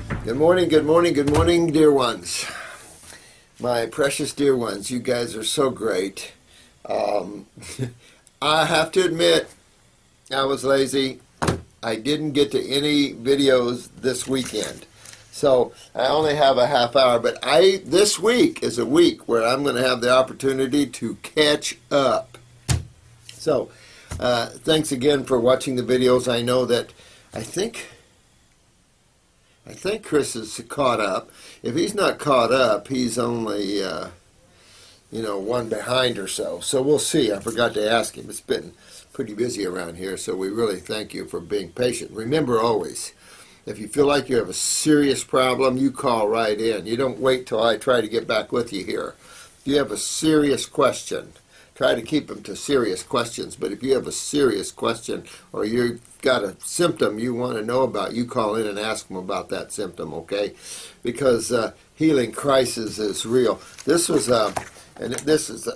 Good morning, good morning, good morning, dear ones. My precious dear ones, you guys are so great. Um, I have to admit, I was lazy. I didn't get to any videos this weekend. So I only have a half hour, but this week is a week where I'm going to have the opportunity to catch up. So thanks again for watching the videos. I know that I think Chris is caught up. If he's not caught up, he's only, one behind or so. So we'll see. I forgot to ask him. It's been pretty busy around here, so we really thank you for being patient. Remember always, if you feel like you have a serious problem, you call right in. You don't wait till I try to get back with you here. If you have a serious question, try to keep them to serious questions. But if you have a serious question or you've got a symptom you want to know about, you call in and ask them about that symptom, okay? Because healing crisis is real. This was, and this is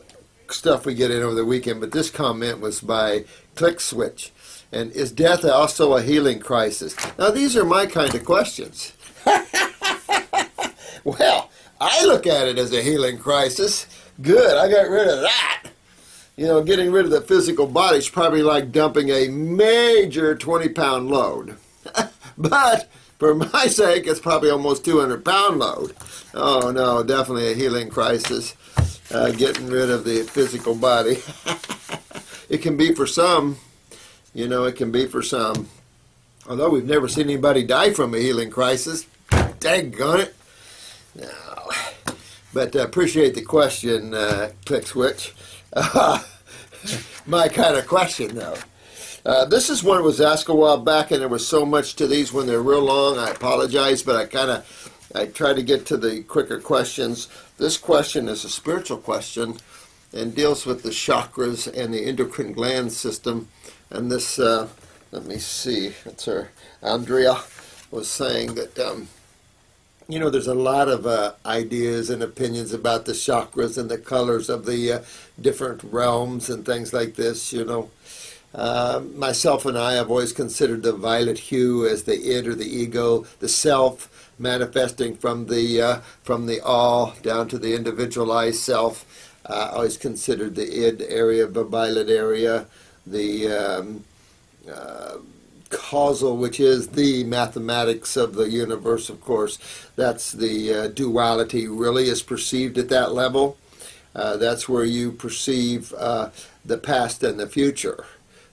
stuff we get in over the weekend, but this comment was by Click Switch. And is death also a healing crisis? Now, these are my kind of questions. Well, I look at it as a healing crisis. Good, I got rid of that. You know, getting rid of the physical body is probably like dumping a major 20-pound load. But for my sake, it's probably almost 200-pound load. Oh, no, definitely a healing crisis, getting rid of the physical body. It can be for some. You know, it can be for some. Although we've never seen anybody die from a healing crisis. Daggone it. No. But appreciate the question, Click Switch. My kind of question, though. This is one that was asked a while back, and there was so much to these when they're real long. I apologize, but I try to get to the quicker questions. This question is a spiritual question and deals with the chakras and the endocrine gland system. And this, let me see, it's her, Andrea was saying that, there's a lot of ideas and opinions about the chakras and the colors of the different realms and things like this, Myself and I have always considered the violet hue as the id or the ego, the self manifesting from the all down to the individualized self. I always considered the id area, the violet area, the causal, which is the mathematics of the universe, of course. That's the duality really is perceived at that level. That's where you perceive the past and the future.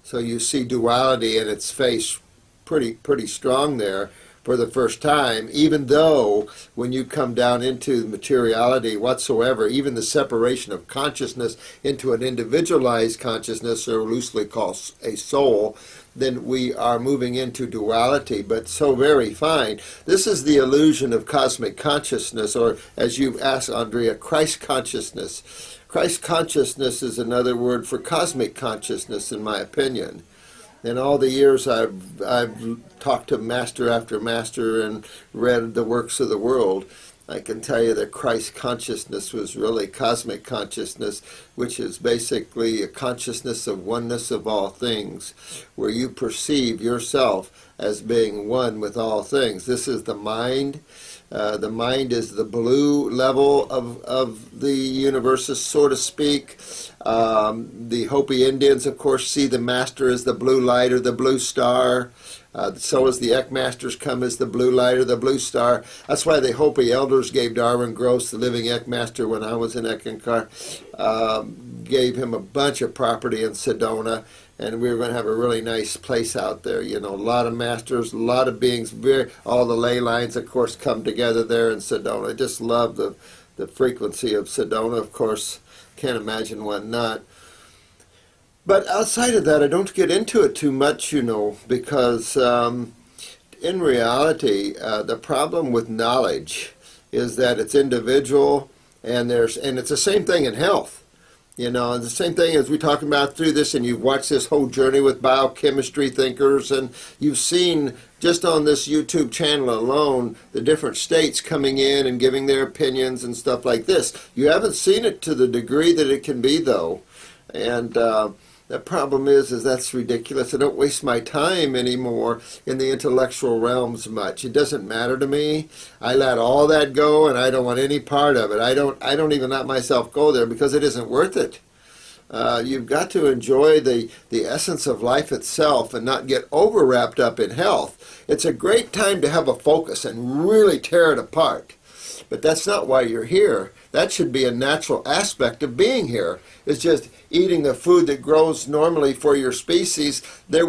So you see duality in its face pretty strong there for the first time, even though when you come down into materiality whatsoever, even the separation of consciousness into an individualized consciousness, or loosely called a soul, then we are moving into duality, but so very fine. This is the illusion of cosmic consciousness, or as you asked, Andrea, Christ consciousness. Christ consciousness is another word for cosmic consciousness, in my opinion. In all the years I've talked to master after master and read the works of the world, I can tell you that Christ consciousness was really cosmic consciousness, which is basically a consciousness of oneness of all things, where you perceive yourself as being one with all things. This is the mind. The mind is the blue level of the universe, so to speak. The Hopi Indians, of course, see the master as the blue light or the blue star. So as the Ekmasters come as the blue light or the blue star. That's why the Hopi elders gave Darwin Gross, the living Ekmaster, when I was in Eckankar, gave him a bunch of property in Sedona. And we were going to have a really nice place out there. A lot of masters, a lot of beings, all the ley lines, of course, come together there in Sedona. I just love the frequency of Sedona, of course. Can't imagine one not. But outside of that, I don't get into it too much, because in reality, the problem with knowledge is that it's individual, and it's the same thing in health. And the same thing as we talking about through this, and you've watched this whole journey with biochemistry thinkers, and you've seen just on this YouTube channel alone the different states coming in and giving their opinions and stuff like this. You haven't seen it to the degree that it can be, though. And The problem is that's ridiculous. I don't waste my time anymore in the intellectual realms much. It doesn't matter to me. I let all that go, and I don't want any part of it. I don't even let myself go there because it isn't worth it. You've got to enjoy the essence of life itself and not get over wrapped up in health. It's a great time to have a focus and really tear it apart. But that's not why you're here. That should be a natural aspect of being here. It's just eating the food that grows normally for your species. We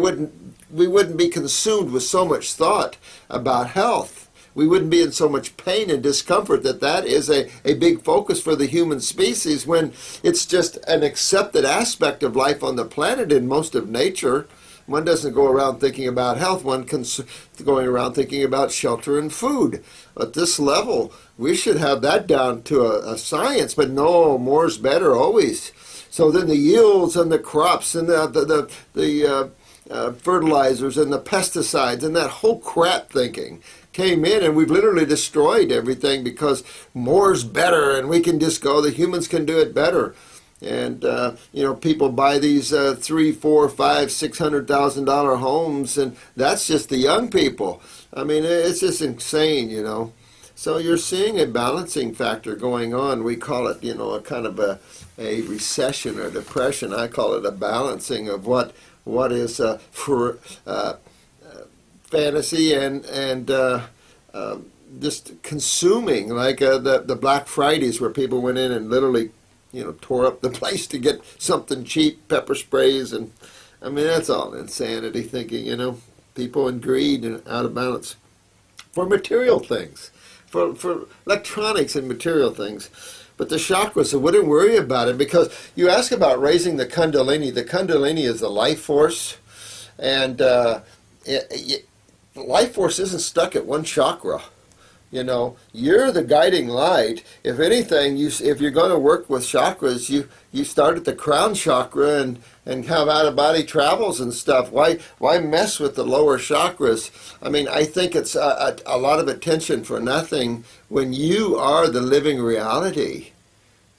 wouldn't be consumed with so much thought about health. We wouldn't be in so much pain and discomfort that is a big focus for the human species when it's just an accepted aspect of life on the planet in most of nature. One doesn't go around thinking about health. One going around thinking about shelter and food. At this level, we should have that down to a science, but no, more's better always. So then the yields and the crops and the fertilizers and the pesticides and that whole crap thinking came in, and we've literally destroyed everything because more's better and we can just go, the humans can do it better. And people buy these $300,000, $400,000, $500,000, $600,000 homes, and that's just the young people. I mean, it's just insane. So you're seeing a balancing factor going on. We call it, a kind of a recession or depression. I call it a balancing of what is for fantasy and just consuming, like the Black Fridays where people went in and literally tore up the place to get something cheap, pepper sprays, and I mean, that's all insanity thinking, people in greed and out of balance for material things, for electronics and material things. But the chakras, I wouldn't worry about it because you ask about raising the Kundalini. The Kundalini is the life force, and life force isn't stuck at one chakra. You're the guiding light. If anything, if you're going to work with chakras, you start at the crown chakra and have out-of-body travels and stuff. Why mess with the lower chakras? I mean, I think it's a lot of attention for nothing when you are the living reality.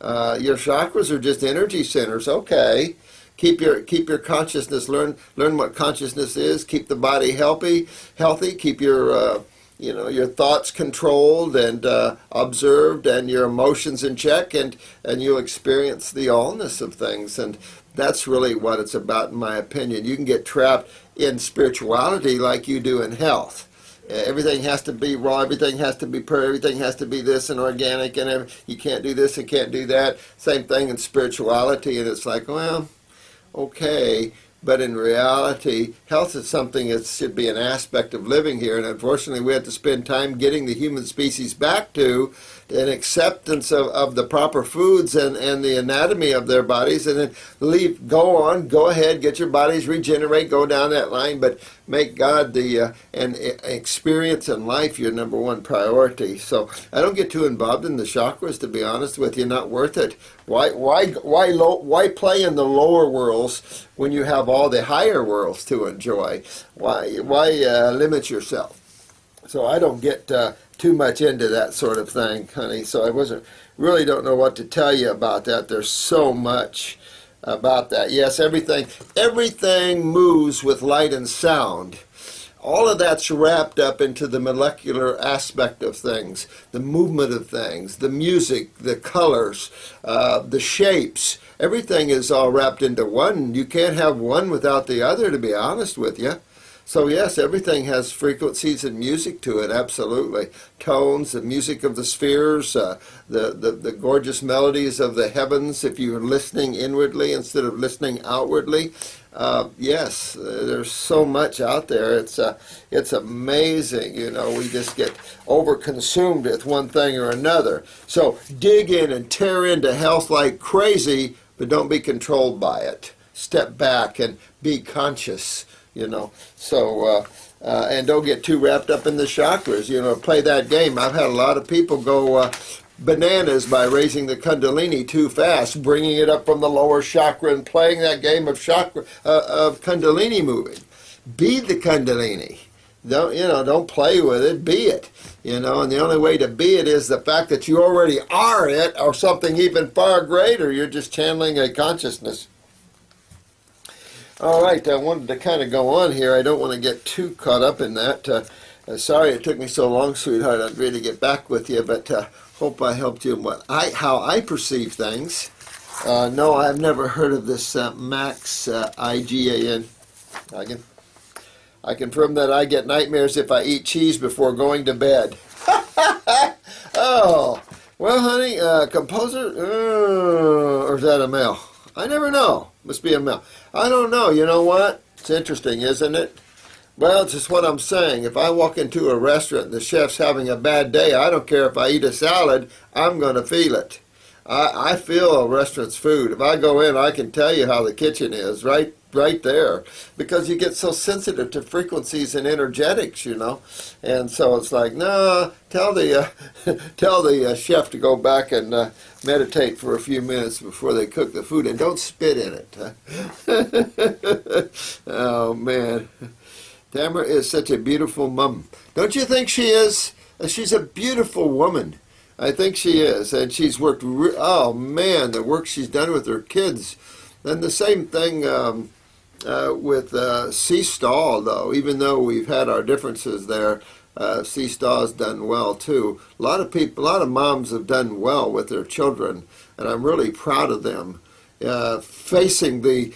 Your chakras are just energy centers. Okay. Keep your consciousness. Learn what consciousness is. Keep the body healthy. Keep your your thoughts controlled and observed, and your emotions in check, and you'll experience the allness of things. And that's really what it's about, in my opinion. You can get trapped in spirituality like you do in health. Everything has to be raw, everything has to be pure, everything has to be this and organic, and you can't do this and can't do that. Same thing in spirituality, and it's like, well, okay. But in reality, health is something that should be an aspect of living here. And unfortunately, we have to spend time getting the human species back to an acceptance of the proper foods and the anatomy of their bodies. And then go ahead, get your bodies regenerate, go down that line. But make God and experience in life your number one priority. So I don't get too involved in the chakras, to be honest with you. Not worth it. Why play in the lower worlds when you have all the higher worlds to enjoy? Why limit yourself? So I don't get too much into that sort of thing, honey. So I really don't know what to tell you about that. There's so much about that. Yes, everything moves with light and sound. All of that's wrapped up into the molecular aspect of things, the movement of things, the music, the colors, the shapes. Everything is all wrapped into one. You can't have one without the other, to be honest with you. So yes, everything has frequencies and music to it, absolutely. Tones, the music of the spheres, the gorgeous melodies of the heavens, if you're listening inwardly instead of listening outwardly. Yes, there's so much out there. It's amazing, we just get over-consumed with one thing or another. So dig in and tear into health like crazy, but don't be controlled by it. Step back and be conscious. So and don't get too wrapped up in the chakras, play that game. I've had a lot of people go bananas by raising the Kundalini too fast, bringing it up from the lower chakra and playing that game of Kundalini moving. Be the Kundalini. Don't play with it, be it. And the only way to be it is the fact that you already are it, or something even far greater. You're just channeling a consciousness. All right, I wanted to kind of go on here. I don't want to get too caught up in that. Sorry it took me so long, sweetheart. I'd really get back with you, but hope I helped you in how I perceive things. No, I've never heard of this Max IGAN. I confirm that I get nightmares if I eat cheese before going to bed. Oh, well, honey, composer, or is that a male? I never know. Must be a male. I don't know. You know what? It's interesting, isn't it? Well, it's just what I'm saying. If I walk into a restaurant and the chef's having a bad day, I don't care if I eat a salad, I'm going to feel it. I feel a restaurant's food. If I go in, I can tell you how the kitchen is, right there, because you get so sensitive to frequencies and energetics, you know. And so it's like, no, tell the chef to go back and meditate for a few minutes before they cook the food, and don't spit in it. Oh man, Tamara is such a beautiful mom. Don't you think she is? She's a beautiful woman. I think she is, and she's worked. Oh man, the work she's done with her kids, and the same thing with C. Stahl, though. Even though we've had our differences there, C. Stahl's done well too. A lot of people, a lot of moms have done well with their children, and I'm really proud of them. Facing the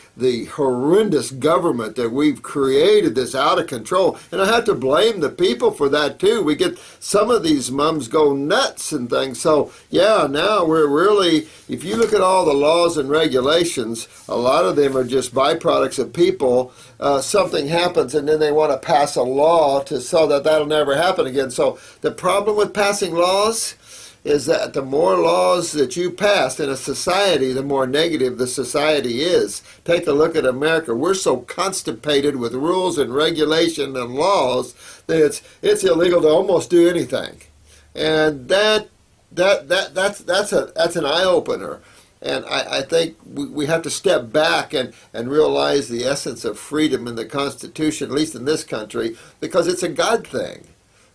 horrendous government that we've created that's out of control. And I have to blame the people for that too. We get some of these mums go nuts and things. So yeah, now we're really, if you look at all the laws and regulations, a lot of them are just byproducts of people. Something happens and then they want to pass a law so that that'll never happen again. So the problem with passing laws is that the more laws that you pass in a society, the more negative the society is. Take a look at America. We're so constipated with rules and regulation and laws that it's illegal to almost do anything. And that's an eye-opener. And I think we have to step back and realize the essence of freedom in the Constitution, at least in this country, because it's a God thing,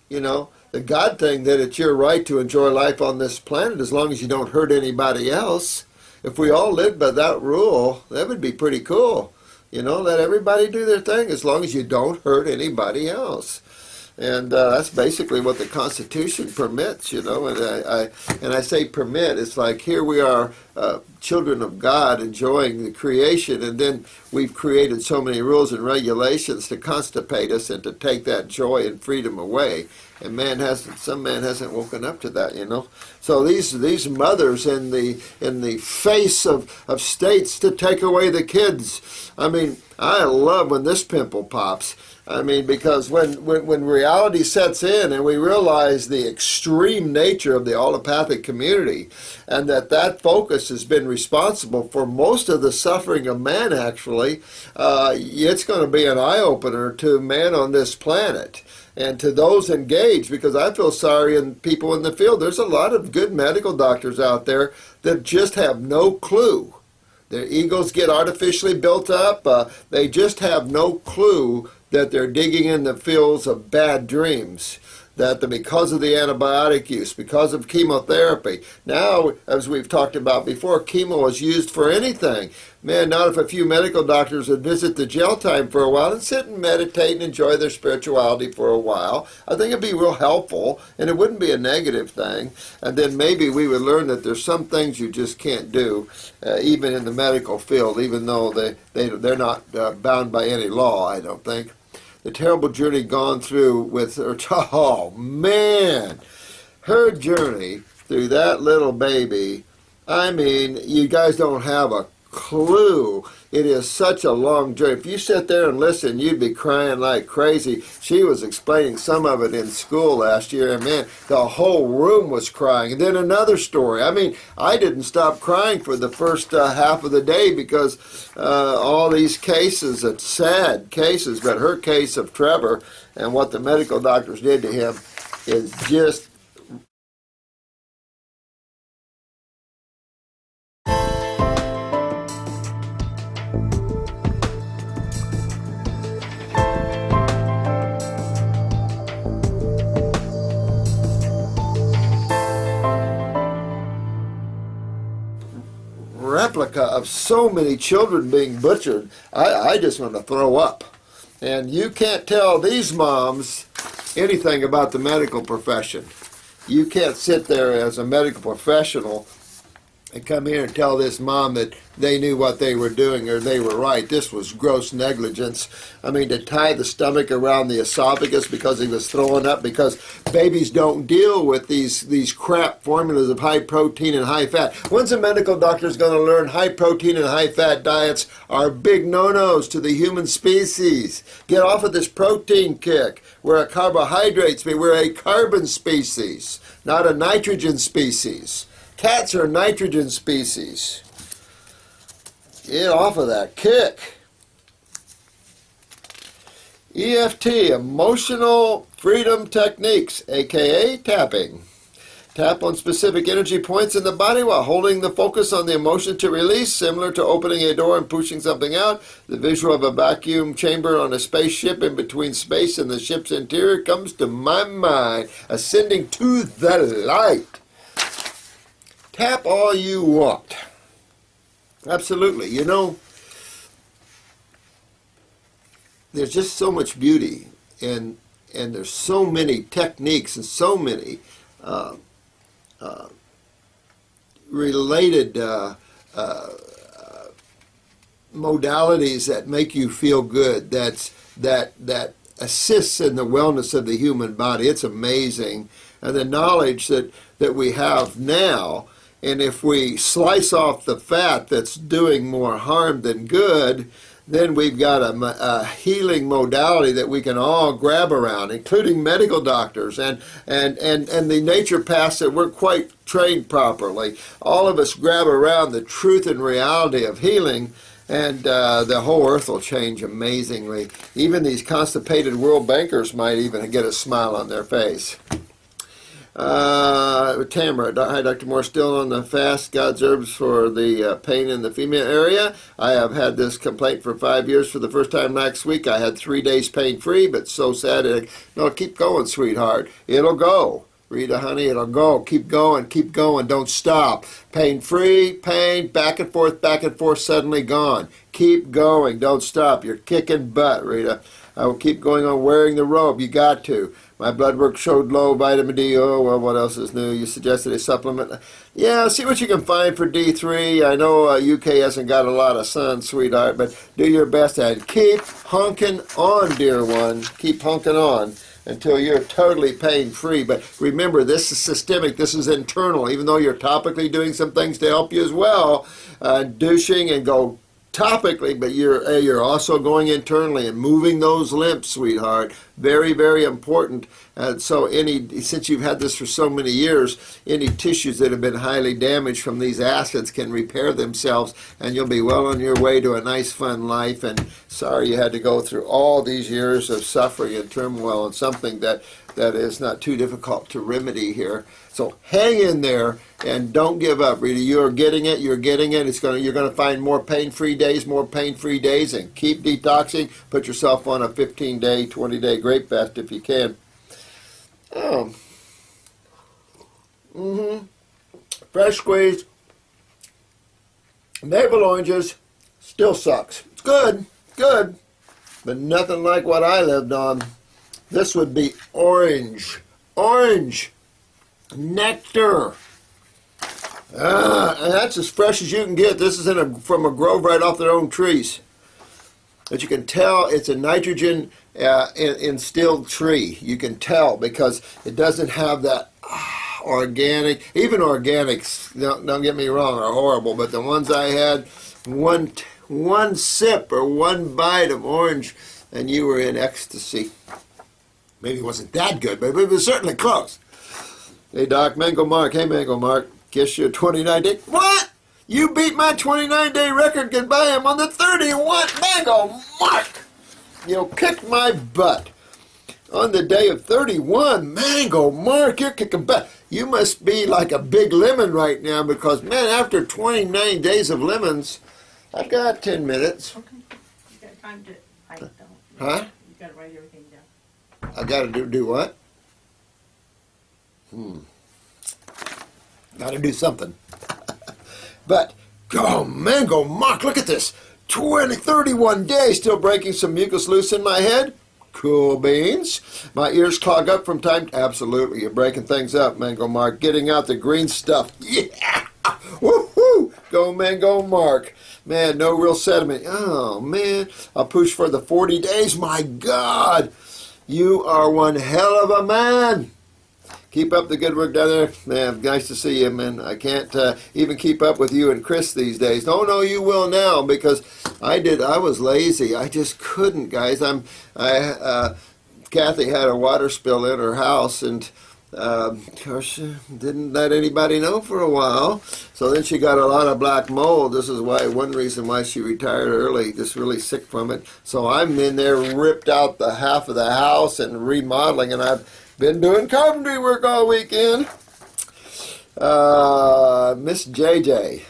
you know. The God thing that it's your right to enjoy life on this planet as long as you don't hurt anybody else. If we all lived by that rule, that would be pretty cool. You know, let everybody do their thing as long as you don't hurt anybody else. And that's basically what the Constitution permits, you know. And I say permit, it's like here we are, children of God enjoying the creation, and then we've created so many rules and regulations to constipate us and to take that joy and freedom away. And some man hasn't woken up to that, you know. So these mothers in the face of states to take away the kids. I mean, I love when this pimple pops. I mean, because when reality sets in and we realize the extreme nature of the allopathic community, and that focus has been responsible for most of the suffering of man, actually, it's going to be an eye-opener to man on this planet. And to those engaged, because I feel sorry in people in the field. There's a lot of good medical doctors out there that just have no clue. Their egos get artificially built up. They just have no clue that they're digging in the fields of bad dreams. That because of the antibiotic use, because of chemotherapy. Now, as we've talked about before, chemo is used for anything. Man, not if a few medical doctors would visit the jail time for a while and sit and meditate and enjoy their spirituality for a while. I think it'd be real helpful, and it wouldn't be a negative thing. And then maybe we would learn that there's some things you just can't do, even in the medical field, even though they're not bound by any law, I don't think. The terrible journey gone through with her. Oh, man. Her journey through that little baby. I mean, you guys don't have a clue. It is such a long journey. If you sit there and listen, you'd be crying like crazy. She was explaining some of it in school last year, and man, the whole room was crying. And then another story. I mean, I didn't stop crying for the first half of the day because all these cases, it's sad cases, but her case of Trevor and what the medical doctors did to him is just replica of so many children being butchered. I just want to throw up. And you can't tell these moms anything about the medical profession. You can't sit there as a medical professional and come here and tell this mom that they knew what they were doing or they were right. This was gross negligence. I mean, to tie the stomach around the esophagus because he was throwing up, because babies don't deal with these crap formulas of high protein and high fat. When's a medical doctor going to learn high protein and high fat diets are big no-nos to the human species? Get off of this protein kick. We're a carbohydrate species. We're a carbon species, not a nitrogen species. Cats are nitrogen species. Get off of that kick. EFT, Emotional Freedom Techniques, aka tapping. Tap on specific energy points in the body while holding the focus on the emotion to release, similar to opening a door and pushing something out. The visual of a vacuum chamber on a spaceship in between space and the ship's interior comes to my mind, ascending to the light. Tap all you want. Absolutely. You know, there's just so much beauty, and there's so many techniques and so many related modalities that make you feel good. That assists in the wellness of the human body. It's amazing, and the knowledge that we have now. And if we slice off the fat that's doing more harm than good, then we've got a healing modality that we can all grab around, including medical doctors and the naturopaths that weren't quite trained properly. All of us grab around the truth and reality of healing, and the whole earth will change amazingly. Even these constipated world bankers might even get a smile on their face. Tamara, hi Dr. Moore, still on the fast, God's herbs for the pain in the female area. I have had this complaint for 5 years. For the first time last week, I had 3 days pain-free, but so sad. No, keep going, sweetheart. It'll go. Rita, honey, it'll go. Keep going, don't stop. Pain-free, pain, back and forth, suddenly gone. Keep going, don't stop. You're kicking butt, Rita. I will keep going on wearing the robe. You got to. My blood work showed low vitamin D. Oh, well, what else is new? You suggested a supplement. Yeah, see what you can find for D3. I know UK hasn't got a lot of sun, sweetheart, but do your best and keep honking on, dear one. Keep honking on until you're totally pain-free. But remember, this is systemic. This is internal. Even though you're topically doing some things to help you as well, douching and go topically, but you're also going internally and moving those lymphs, sweetheart. Very, very important. So since you've had this for so many years, any tissues that have been highly damaged from these acids can repair themselves, and you'll be well on your way to a nice, fun life. And sorry you had to go through all these years of suffering and turmoil and something that is not too difficult to remedy here. So hang in there and don't give up, Rita. You're getting it. You're going to find more pain-free days, and keep detoxing. Put yourself on a 15-day, 20-day grape fast if you can. Oh. Fresh squeezed maple oranges still sucks. It's good, but nothing like what I lived on. This would be orange nectar. And that's as fresh as you can get. This is from a grove right off their own trees. But you can tell it's a nitrogen instilled tree. You can tell because it doesn't have that organic. Even organics, don't get me wrong, are horrible. But the ones I had, one sip or one bite of orange, and you were in ecstasy. Maybe it wasn't that good, but it was certainly close. Hey, Doc, Mango Mark. Hey, Mango Mark. Guess you're 29-day. What? You beat my 29-day record. Goodbye. I'm on the 31. Mango Mark. You'll kick my butt. On the day of 31, Mango Mark, you're kicking butt. You must be like a big lemon right now because, man, after 29 days of lemons, I've got 10 minutes. Okay. You got time to... I don't. Huh? You got to write everything down. I got to do what? Got to do something. But Oh, Mango Mark, look at this. 31 days, still breaking some mucus loose in my head. Cool beans. My ears clog up from time to... Absolutely, you're breaking things up, Mango Mark. Getting out the green stuff. Yeah! Woohoo! Go Mango Mark. Man, no real sediment. Oh, man. I'll push for the 40 days. My God! You are one hell of a man. Keep up the good work down there. Man, nice to see you, man. I can't even keep up with you and Chris these days. Oh, no, you will now, because I was lazy. I just couldn't, guys. Kathy had a water spill in her house, and of course, she didn't let anybody know for a while. So then she got a lot of black mold. This is one reason why she retired early, just really sick from it. So I'm in there, ripped out the half of the house and remodeling, and I've been doing carpentry work all weekend. Miss JJ.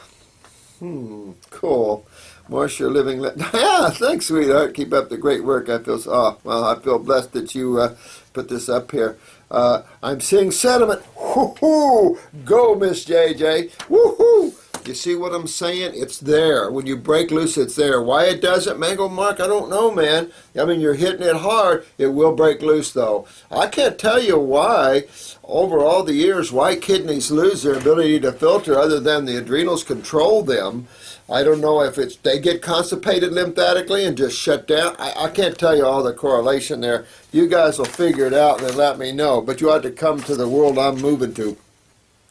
Cool. Marcia living. Yeah, thanks, sweetheart. Keep up the great work. I feel blessed that you put this up here. I'm seeing sediment. Woohoo! Go, Miss JJ. Woohoo! You see what I'm saying? It's there. When you break loose, it's there. Why it doesn't, Mango Mark, I don't know, man. I mean, you're hitting it hard. It will break loose, though. I can't tell you why, over all the years, why kidneys lose their ability to filter other than the adrenals control them. I don't know if they get constipated lymphatically and just shut down. I can't tell you all the correlation there. You guys will figure it out and then let me know. But you ought to come to the world I'm moving to,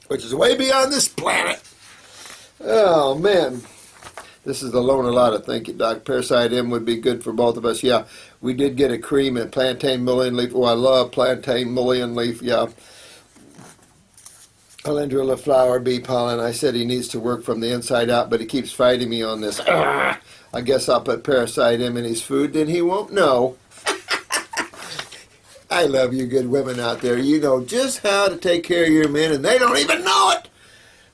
which is way beyond this planet. Oh, man. This is the Lona Lotta. Thank you, Doc. Parasite M would be good for both of us. Yeah, we did get a cream and plantain mullein leaf. Oh, I love plantain mullein leaf. Yeah. Alendrilla flower bee pollen. I said he needs to work from the inside out, but he keeps fighting me on this. I guess I'll put Parasite M in his food, then he won't know. I love you good women out there. You know just how to take care of your men, and they don't even know it.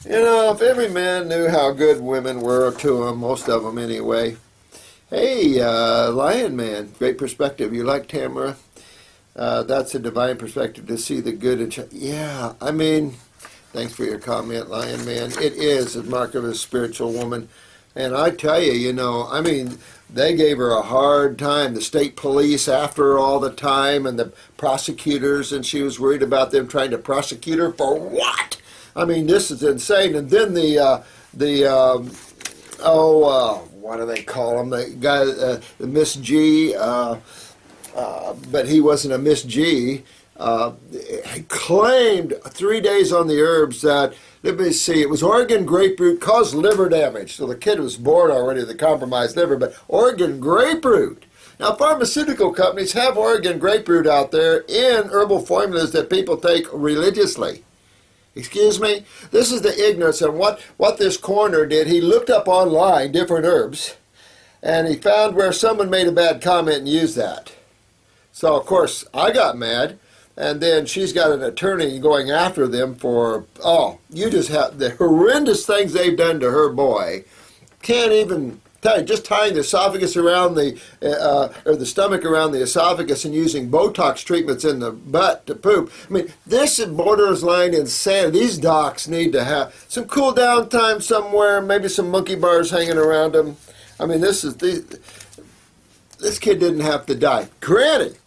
You know, if every man knew how good women were to him, most of them anyway. Hey, Lion Man, great perspective. You like Tamara? That's a divine perspective to see the good in... Yeah, I mean, thanks for your comment, Lion Man. It is a mark of a spiritual woman. And I tell you, you know, I mean, they gave her a hard time. The state police after her all the time, and the prosecutors, and she was worried about them trying to prosecute her for what? I mean, this is insane. And then what do they call him? The guy, the Miss G, but he wasn't a Miss G. He claimed 3 days on the herbs that, let me see, it was Oregon grapefruit caused liver damage. So the kid was born already with a compromised liver, but Oregon grapefruit. Now, pharmaceutical companies have Oregon grapefruit out there in herbal formulas that people take religiously. Excuse me? This is the ignorance. And what this coroner did, he looked up online different herbs, and he found where someone made a bad comment and used that. So, of course, I got mad, and then she's got an attorney going after them for, you just have the horrendous things they've done to her boy. Can't even tell you, just tying the esophagus around or the stomach around the esophagus and using Botox treatments in the butt to poop. I mean, this borders line insanity. These docs need to have some cool down time somewhere, maybe some monkey bars hanging around them. I mean, this kid didn't have to die. Granted,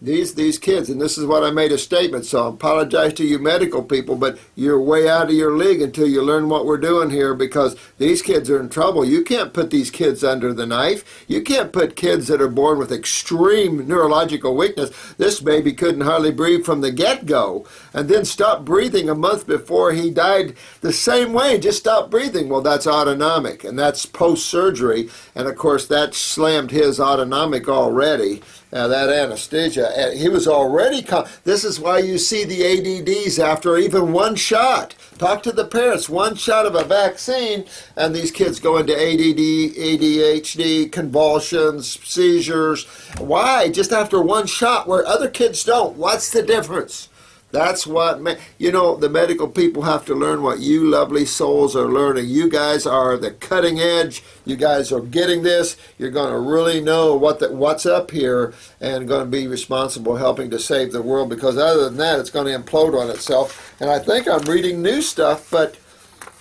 these kids, and this is what I made a statement, so I apologize to you medical people, but you're way out of your league until you learn what we're doing here, because these kids are in trouble. You can't put these kids under the knife. You can't put kids that are born with extreme neurological weakness. This baby couldn't hardly breathe from the get-go, and then stopped breathing a month before he died the same way, just stopped breathing. Well, that's autonomic, and that's post-surgery, and of course that slammed his autonomic already. That anesthesia, he was already... This is why you see the ADDs after even one shot. Talk to the parents. One shot of a vaccine, and these kids go into ADD, ADHD, convulsions, seizures. Why? Just after one shot, where other kids don't. What's the difference? That's what, you know, the medical people have to learn what you lovely souls are learning. You guys are the cutting edge. You guys are getting this. You're going to really know what's up here, and going to be responsible helping to save the world, because other than that, it's going to implode on itself. And I think I'm reading new stuff, but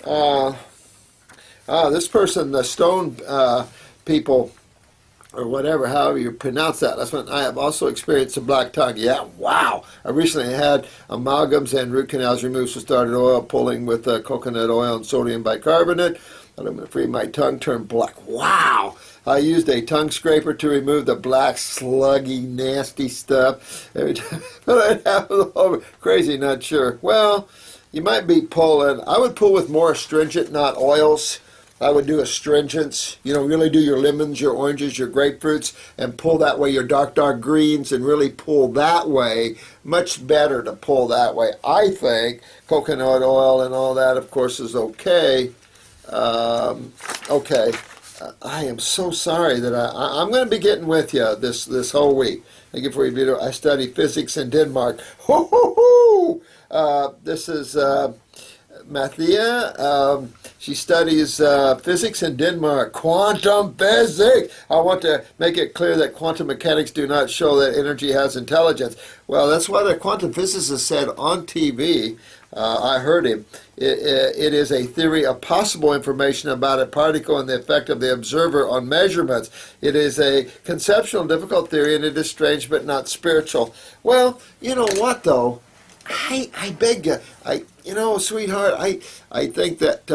I This person, the stone people, or whatever, however you pronounce that. That's when I have also experienced a black tongue. Yeah, wow. I recently had amalgams and root canals removed, so started oil pulling with coconut oil and sodium bicarbonate. Aluminum-free, my tongue turned black. Wow. I used a tongue scraper to remove the black, sluggy, nasty stuff. Every time it happens over. Crazy, not sure. Well, you might be pulling. I would pull with more astringent, not oils. I would do astringents, really do your lemons, your oranges, your grapefruits, and pull that way, your dark greens, and really pull that way. Much better to pull that way. I think coconut oil and all that, of course, is okay. Okay. I am so sorry that I'm going to be getting with you this whole week. Thank you for your video. I study physics in Denmark. Ho, ho, ho! This is Mathia. She studies physics in Denmark, quantum physics. I want to make it clear that quantum mechanics do not show that energy has intelligence. Well, that's what a quantum physicist said on TV. I heard him. It is a theory of possible information about a particle and the effect of the observer on measurements. It is a conceptual, difficult theory, and it is strange but not spiritual. Well, you know what, though? I beg you, sweetheart, I think that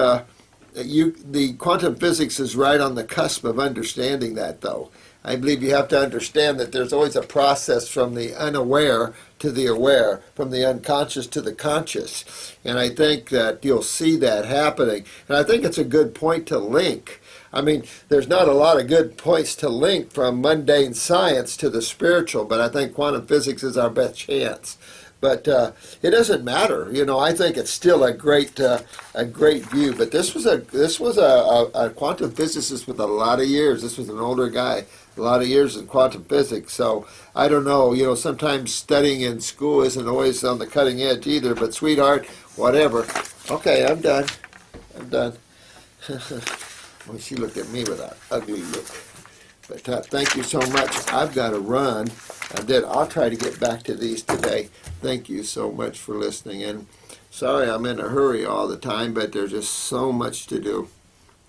the quantum physics is right on the cusp of understanding that, though. I believe you have to understand that there's always a process from the unaware to the aware, from the unconscious to the conscious. And I think that you'll see that happening. And I think it's a good point to link. I mean, there's not a lot of good points to link from mundane science to the spiritual, but I think quantum physics is our best chance. But it doesn't matter, I think it's still a great view. But this was a quantum physicist with a lot of years. This was an older guy, a lot of years in quantum physics. So I don't know, sometimes studying in school isn't always on the cutting edge either. But sweetheart, whatever. Okay, I'm done. Well, she looked at me with that ugly look. But thank you so much. I've got to run. I'll try to get back to these today. Thank you so much for listening. And sorry I'm in a hurry all the time, but there's just so much to do.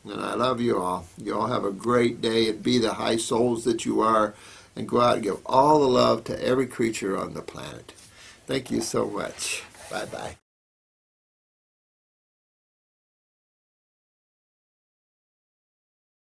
And I love you all. You all have a great day and be the high souls that you are. And go out and give all the love to every creature on the planet. Thank you so much. Bye-bye.